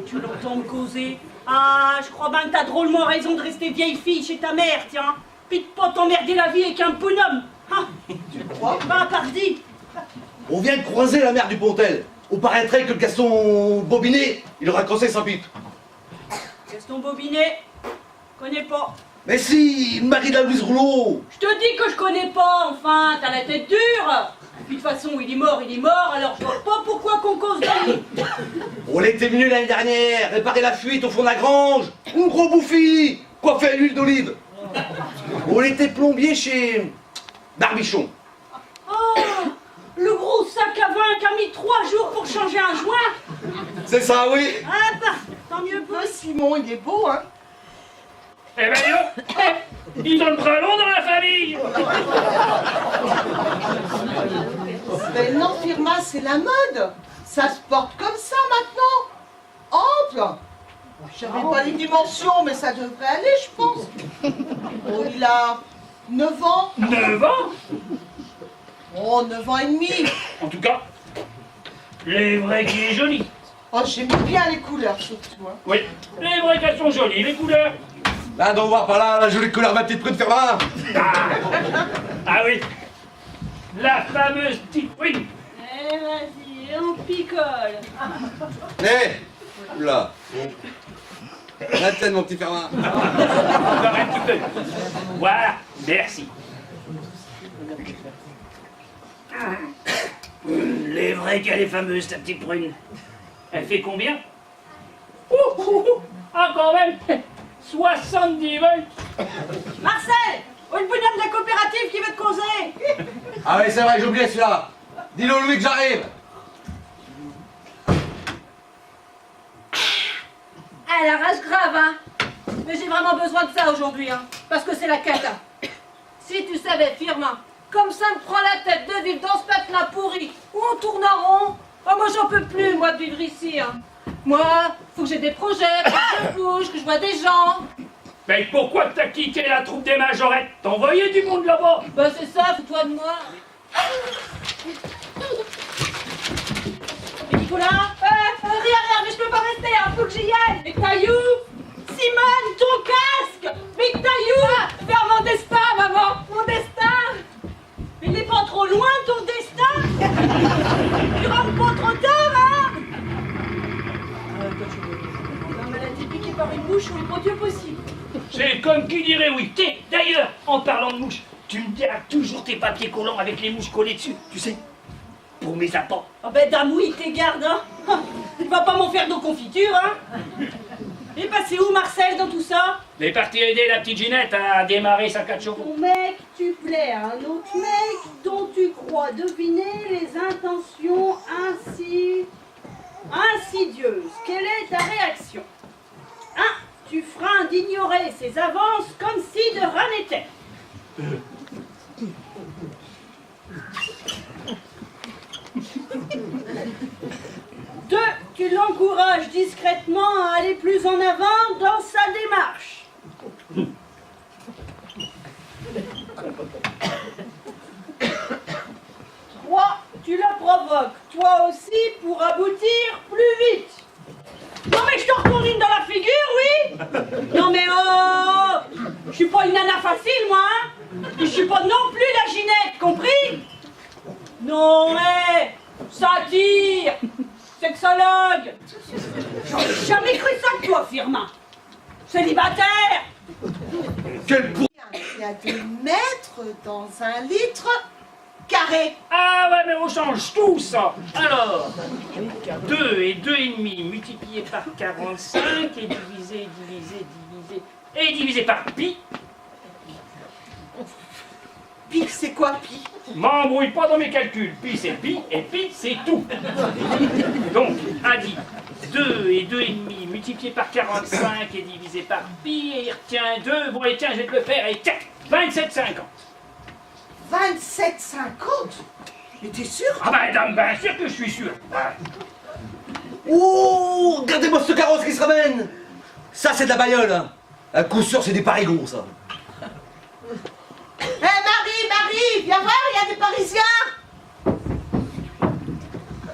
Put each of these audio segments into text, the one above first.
Tu l'entends me causer. Ah, je crois bien que t'as drôlement raison de rester vieille fille chez ta mère, tiens. Puis de pas t'emmerder la vie avec un bonhomme. Ah, Tu crois? bah, pardi. On vient de croiser la mère du Pontel. On paraîtrait que le Gaston Bobinet, il aura croisé sans pite. Gaston Bobinet, connais pas. Mais si, Marie de la Louise Rouleau. Je te dis que je connais pas, enfin, t'as la tête dure. Puis de toute façon, il est mort, alors je vois pas pourquoi qu'on cause de lui. On était venu l'année dernière réparer la fuite au fond de la grange. Un gros bouffi, coiffé à l'huile d'olive. On était plombier chez Barbichon. Oh, le gros sac à vin qui a mis 3 jours pour changer un joint. C'est ça, oui. Ah bah, tant mieux pour Simon, il est beau, hein? Eh ben dis donc, ils ont le bras long dans la famille. Mais non, Firmin, c'est la mode. Ça se porte comme ça maintenant. Ample. J'avais pas les dimensions, mais ça devrait aller, je pense. Oh, il a 9 ans. 9 ans? Oh, 9 ans et demi. En tout cas, les vrais qui est joli. Oh, j'aime bien les couleurs, surtout. Hein. Oui, les vrais qu'elles sont jolies, les couleurs. Là, donc voir par là, la jolie couleur de ma petite prune Firmin. Ah oui, la fameuse petite prune. Eh vas-y, on picole. Oula. La tienne, mon petit Firmin. Encore un petit peu. Voilà, merci. Les vrais qu'elle est fameuse, ta petite prune. Elle fait combien? Ah, quand même 70 volts. Marcel, oh, le bonhomme de la coopérative qui veut te causer. Ah oui, c'est vrai, j'ai oublié celui-là. Dis-le Louis que j'arrive. Ah, la rage grave, hein. Mais j'ai vraiment besoin de ça aujourd'hui, hein. Parce que c'est la cata. Si tu savais, Firmin, comme ça me prend la tête de vivre dans ce patelin pourri, où on tourne en rond. Oh, moi j'en peux plus, moi, de vivre ici, hein. Moi, faut que j'ai des projets, que je bouge, que je vois des gens. Mais pourquoi t'as quitté la troupe des majorettes? T'envoyais du monde là-bas. Bah c'est ça, fous-toi de moi. Mais Nicolas, rien, mais je peux pas rester, hein, faut que j'y aille. Mais Taillou, Simone, ton casque. Mais Taillou, vers mon destin, maman, mon destin. Mais il n'est pas trop loin ton destin. Tu rentres pas trop tard, hein. La maladie piquée par une mouche ou le plus Dieu possible. C'est comme qui dirait oui. D'ailleurs, en parlant de mouches, tu me diras toujours tes papiers collants avec les mouches collées dessus, tu sais, pour mes appâts. Ah ben dame, oui, t'es garde, hein. Tu vas pas m'en faire de confiture, hein. Et passé où Marcel dans tout ça? Il est parti aider la petite Ginette à démarrer sa 4 chevaux. Ton mec, tu plais à un autre mec dont tu crois deviner les intentions insidieuses. Quelle est ta réaction? 1. Tu feins d'ignorer ses avances comme si de rien n'était. 2. Tu l'encourages discrètement à aller plus en avant dans sa démarche. 3. Tu la provoques, toi aussi, pour aboutir plus vite. Non mais je te retourne une dans la figure, oui. Non mais oh, je suis pas une nana facile, moi, hein. Et je suis pas non plus la Ginette, compris? Non mais, ça tire, sexologue. J'aurais jamais cru ça de toi, Firmin. Célibataire. Quel bourg. Il y a des mètres dans un litre carré. Ah ouais, mais on change tout ça. Alors, 2 et 2,5 multiplié par 45 et divisé par pi. Pi, c'est quoi, pi? M'embrouille pas dans mes calculs. Pi c'est pi et pi c'est tout. Donc, a dit 2 et 2,5 multiplié par 45 et divisé par pi et il retient 2. Bon et tiens, je vais te le faire et tiens, 27,50. 27,50? Mais t'es sûr? Ah ben, dame, bien sûr que je suis sûr. Oh, regardez-moi ce carrosse qui se ramène. Ça, c'est de la bagnole, hein. À coup sûr, c'est des parigots, ça. Marie, viens voir, il y a des Parisiens.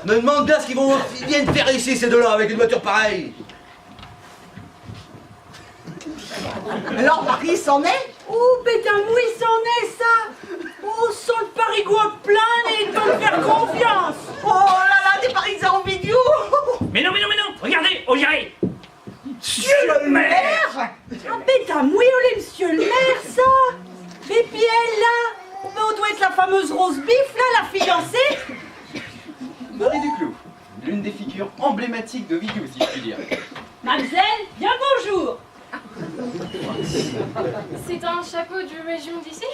Me demande bien ce qu'ils viennent faire ici, ces deux-là, avec une voiture pareille. Alors, Marie s'en est? Oh, bédamouille, c'en est ça. Oh, sans le parigot à plein et de me faire confiance. Oh là là, des parisans en vidéo. Mais non, regardez, on dirait Monsieur le maire. Ah, bédamouille, on est monsieur le maire, ça. Et puis elle, là, on doit être la fameuse Rose Bif, là, la fiancée. Marie Duclos, l'une des figures emblématiques de Vidéo, si je puis dire. Mademoiselle, bien bonjour. C'est un chapeau du régime d'ici?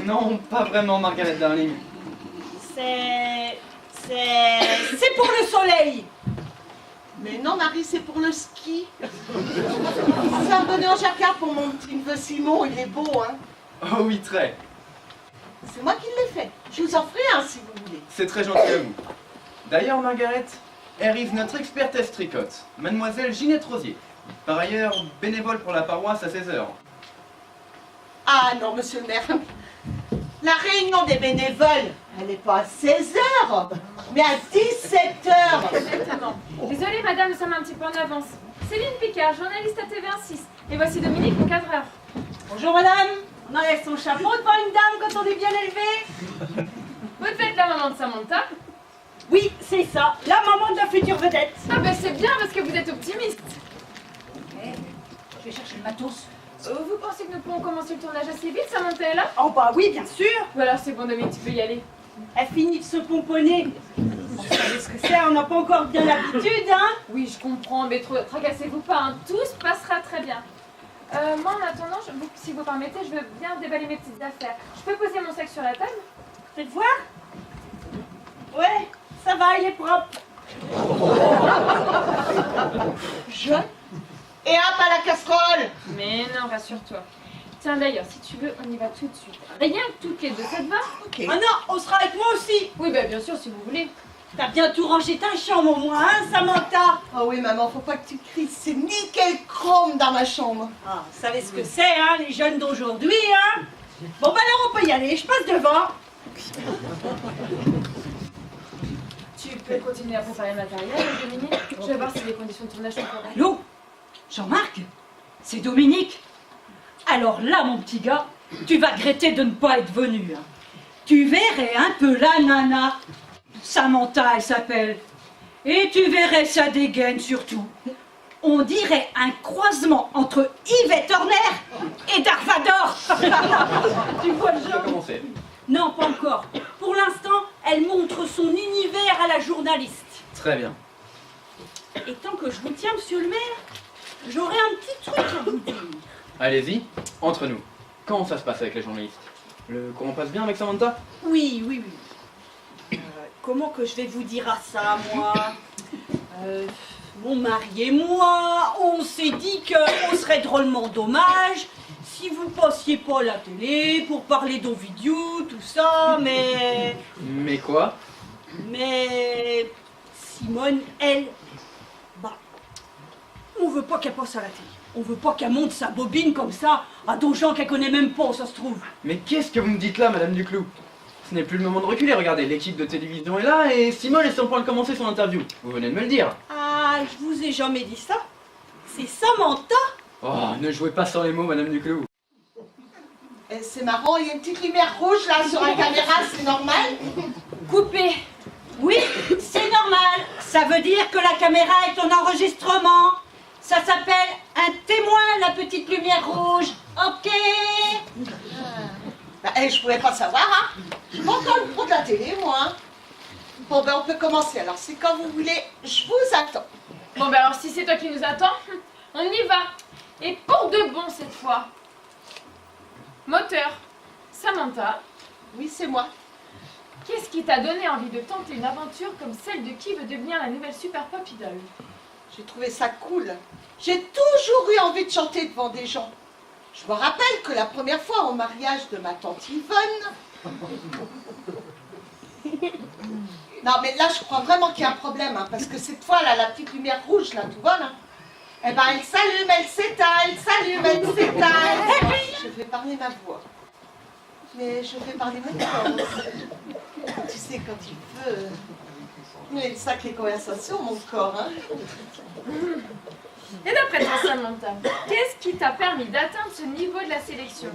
Non, pas vraiment, Margaret Darling. C'est pour le soleil. Mais non, Marie, c'est pour le ski. C'est un bonheur jacquard pour mon petit neveu Simon, il est beau, hein. Oh oui, très. C'est moi qui l'ai fait. Je vous en ferai un si vous voulez. C'est très gentil à vous. D'ailleurs, Margaret, arrive notre expertesse tricote, mademoiselle Ginette Rosier. Par ailleurs, bénévole pour la paroisse à 16h. Ah non, monsieur le maire. La réunion des bénévoles, elle n'est pas à 16h, mais à 17h. Exactement. Désolée madame, nous sommes un petit peu en avance. Céline Picard, journaliste à TV1 6. Et voici Dominique, mon cadreur. Bonjour madame. On enlève son chapeau devant une dame quand on est bien élevé. Vous êtes la maman de Samantha? Oui, c'est ça, la maman de la future vedette. Ah ben c'est bien parce que vous êtes optimiste. Je vais chercher le matos. Vous pensez que nous pourrons commencer le tournage assez vite? Samantha est là? Oh bah oui, bien sûr. Ou alors c'est bon Dominique, tu peux y aller. Elle finit de se pomponner. Vous savez ce que c'est, on n'a pas encore bien l'habitude, hein. Oui, je comprends, mais tracassez-vous pas, hein. Tout se passera très bien. Moi en attendant, si vous permettez, je veux bien déballer mes petites affaires. Je peux poser mon sac sur la table? Faites voir. Ouais, ça va, il est propre. Je et hop à la casserole. Mais non, rassure-toi. Tiens d'ailleurs, si tu veux, on y va tout de suite. Rien que toutes les deux, ça te va? Ok. Ah non, on sera avec moi aussi. Oui, bah bien sûr, si vous voulez. T'as bien tout rangé ta chambre au moins, hein, Samantha? Oh oui, maman, faut pas que tu cries. C'est nickel chrome dans ma chambre. Ah, vous savez ce que c'est, hein, les jeunes d'aujourd'hui, hein. Bon, bah alors on peut y aller, je passe devant. Tu peux continuer à préparer le matériel, Dominique. Je vais voir si les conditions de tournage sont correctes. Allô? Jean-Marc? C'est Dominique? Alors là, mon petit gars, tu vas regretter de ne pas être venu, hein. Tu verrais un peu la nana. Samantha, elle s'appelle. Et tu verrais sa dégaine surtout. On dirait un croisement entre Yvette Horner et Dark Vador. Tu vois le Tu vas genre? commencer. Non, pas encore. Pour l'instant, elle montre son univers à la journaliste. Très bien. Et tant que je vous tiens, monsieur le maire, j'aurais un petit truc à vous dire. Allez-y, entre nous. Comment ça se passe avec les journalistes? Le courant passe bien avec Samantha? Oui, oui, oui. Comment que je vais vous dire à ça, moi? Mon mari et moi, on s'est dit qu'on serait drôlement dommage si vous passiez pas à la télé pour parler d'Ovidiu, tout ça, mais... Mais quoi? Mais... Simone, elle... Bah... On veut pas qu'elle passe à la télé. On veut pas qu'elle monte sa bobine comme ça à d'autres gens qu'elle connaît même pas, ça se trouve. Mais qu'est-ce que vous me dites là, madame Duclos? Ce n'est plus le moment de reculer, regardez, l'équipe de télévision est là et Simone est sur le point de commencer son interview. Vous venez de me le dire. Ah, je vous ai jamais dit ça. C'est Samantha. Oh, ne jouez pas sans les mots, madame Duclos. Et c'est marrant, il y a une petite lumière rouge là sur la caméra, c'est normal? Coupé. Oui, c'est normal. Ça veut dire que la caméra est en enregistrement. Ça s'appelle un témoin, la petite lumière rouge. Ok. Bah, je pourrais pas savoir, hein. Je suis pas encore le pro de la télé, moi. Hein. Bon, ben on peut commencer. Alors, c'est quand vous voulez, je vous attends. Bon bah alors si c'est toi qui nous attends, on y va. Et pour de bon cette fois. Moteur, Samantha, Oui, c'est moi. qu'est-ce qui t'a donné envie de tenter une aventure comme celle de qui veut devenir la nouvelle super pop idole? J'ai trouvé ça cool. J'ai toujours eu envie de chanter devant des gens. Je me rappelle que la première fois au mariage de ma tante Yvonne... Non, mais là, je crois vraiment qu'il y a un problème, hein, parce que cette fois, là, la petite lumière rouge, là, tu vois, là, eh ben, elle s'allume, elle s'éteint, elle s'allume, elle s'éteint. Je vais parler ma voix. Mais je vais parler mon corps. Tu sais, quand il veut... Mais sacrée conversation, mon corps, hein. Et d'après toi, Samantha, qu'est-ce qui t'a permis d'atteindre ce niveau de la sélection?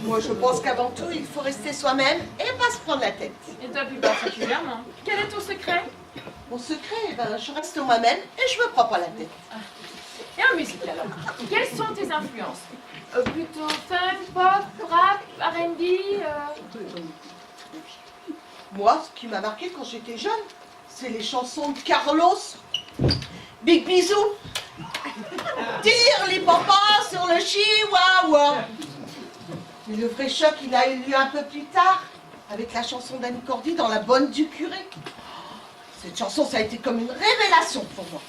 Moi, je pense qu'avant tout, il faut rester soi-même et pas se prendre la tête. Et toi plus particulièrement, quel est ton secret? Mon secret, ben, je reste moi-même et je me prends pas la tête. Et en musique alors, quelles sont tes influences? Plutôt funk, pop, rap, R&B Moi, ce qui m'a marqué quand j'étais jeune, c'est les chansons de Carlos. Big bisous. Tire les papas sur le chihuahua. Mais le vrai choc, il a eu lieu un peu plus tard, avec la chanson d'Annie Cordy dans La Bonne du Curé. Cette chanson, ça a été comme une révélation pour moi.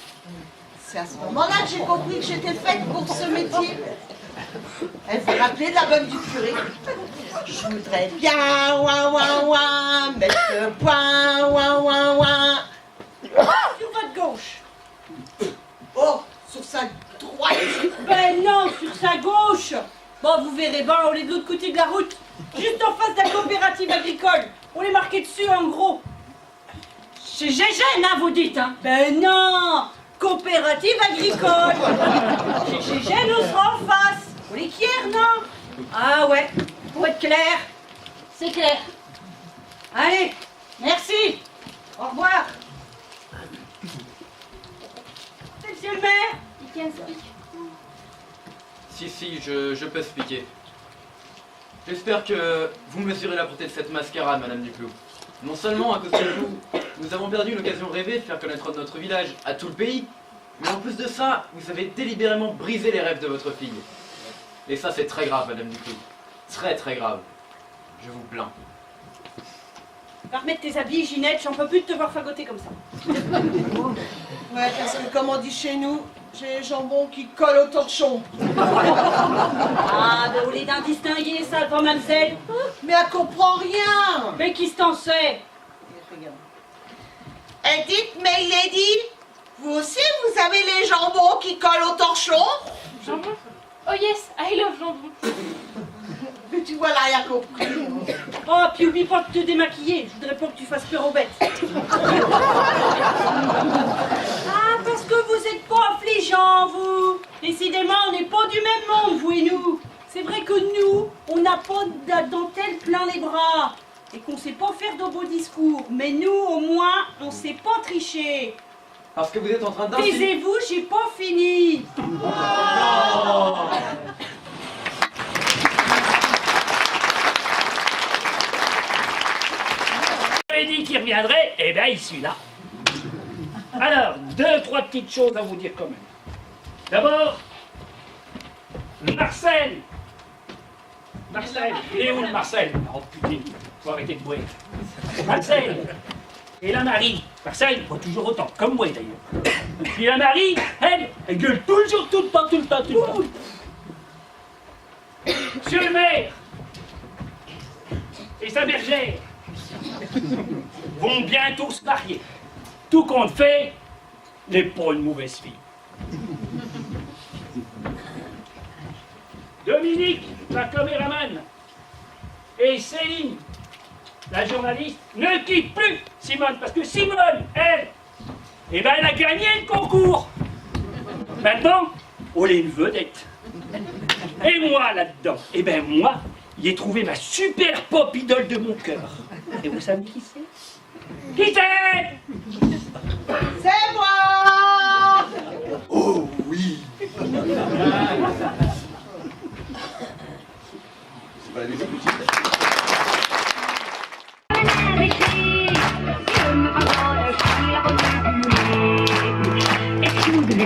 C'est à ce moment-là que j'ai compris que j'étais faite pour ce métier. Elle vous rappelez de La Bonne du Curé? Je voudrais bien, ouin, ouin, ouin, mettre le point, ouin, ouin, ouin. Sur votre gauche. Oh, sur sa droite. Ben non, sur sa gauche. Bon, vous verrez, ben, on est de l'autre côté de la route. Juste en face de la coopérative agricole. On est marqué dessus en gros. C'est Gégène, hein, vous dites, hein? Ben non, coopérative agricole. Chez Gégène, on sera en face. Au Liquière, non? Ah ouais, pour être clair, c'est clair. Allez, merci. Au revoir. Monsieur le maire. Si, je peux expliquer. J'espère que vous mesurez la portée de cette mascarade, Madame Duclos. Non seulement à cause de vous, nous avons perdu l'occasion rêvée de faire connaître notre village à tout le pays, mais en plus de ça, vous avez délibérément brisé les rêves de votre fille. Et ça, c'est très grave, Madame Duclos. Très très grave. Je vous plains. Va remettre tes habits, Ginette, j'en peux plus de te voir fagoter comme ça. Ouais, parce que comme on dit chez nous, j'ai les jambons qui collent au torchon. Ah, ben vous voulez d'un distinguer, ça, devant mademoiselle. Mais elle comprend rien. Mais qui s'en sait? Et dites, Milady, vous aussi, vous avez les jambons qui collent au torchon? Jambon? Oh yes, I love jambon. Mais tu vois, là, elle a compris. Oh, puis oublie pas de te démaquiller, je voudrais pas que tu fasses peur aux bêtes. Ah, parce que vous êtes pas affligeants, vous. Décidément, on n'est pas du même monde, vous et nous. C'est vrai que nous, on n'a pas de la dentelle plein les bras. Et qu'on sait pas faire de beaux discours. Mais nous, au moins, on sait pas tricher. Parce que vous êtes en train d'insinuer... Taisez-vous, j'ai pas fini. J'avais dit qu'il reviendrait, et bien il suit là. Alors, 2-3 petites choses à vous dire quand même. D'abord, Marcel. Marcel, il est où le Marcel? Oh putain, faut arrêter de boire. Marcel et la Marie. Marcel, pas toujours autant, comme moi d'ailleurs. Puis la Marie, elle gueule toujours tout le temps. Monsieur le maire et sa bergère vont bientôt se marier. Tout compte fait, n'est pas une mauvaise fille. Dominique, la caméraman, et Céline, la journaliste, ne quittent plus Simone, parce que Simone, elle, eh ben, elle a gagné le concours. Maintenant, on est une vedette. Et moi, là-dedans, eh ben moi, j'ai trouvé ma super pop idole de mon cœur. Et vous savez qui c'est? Qui c'est? C'est moi. Oh oui. C'est pas la musique utile. Excusez-moi.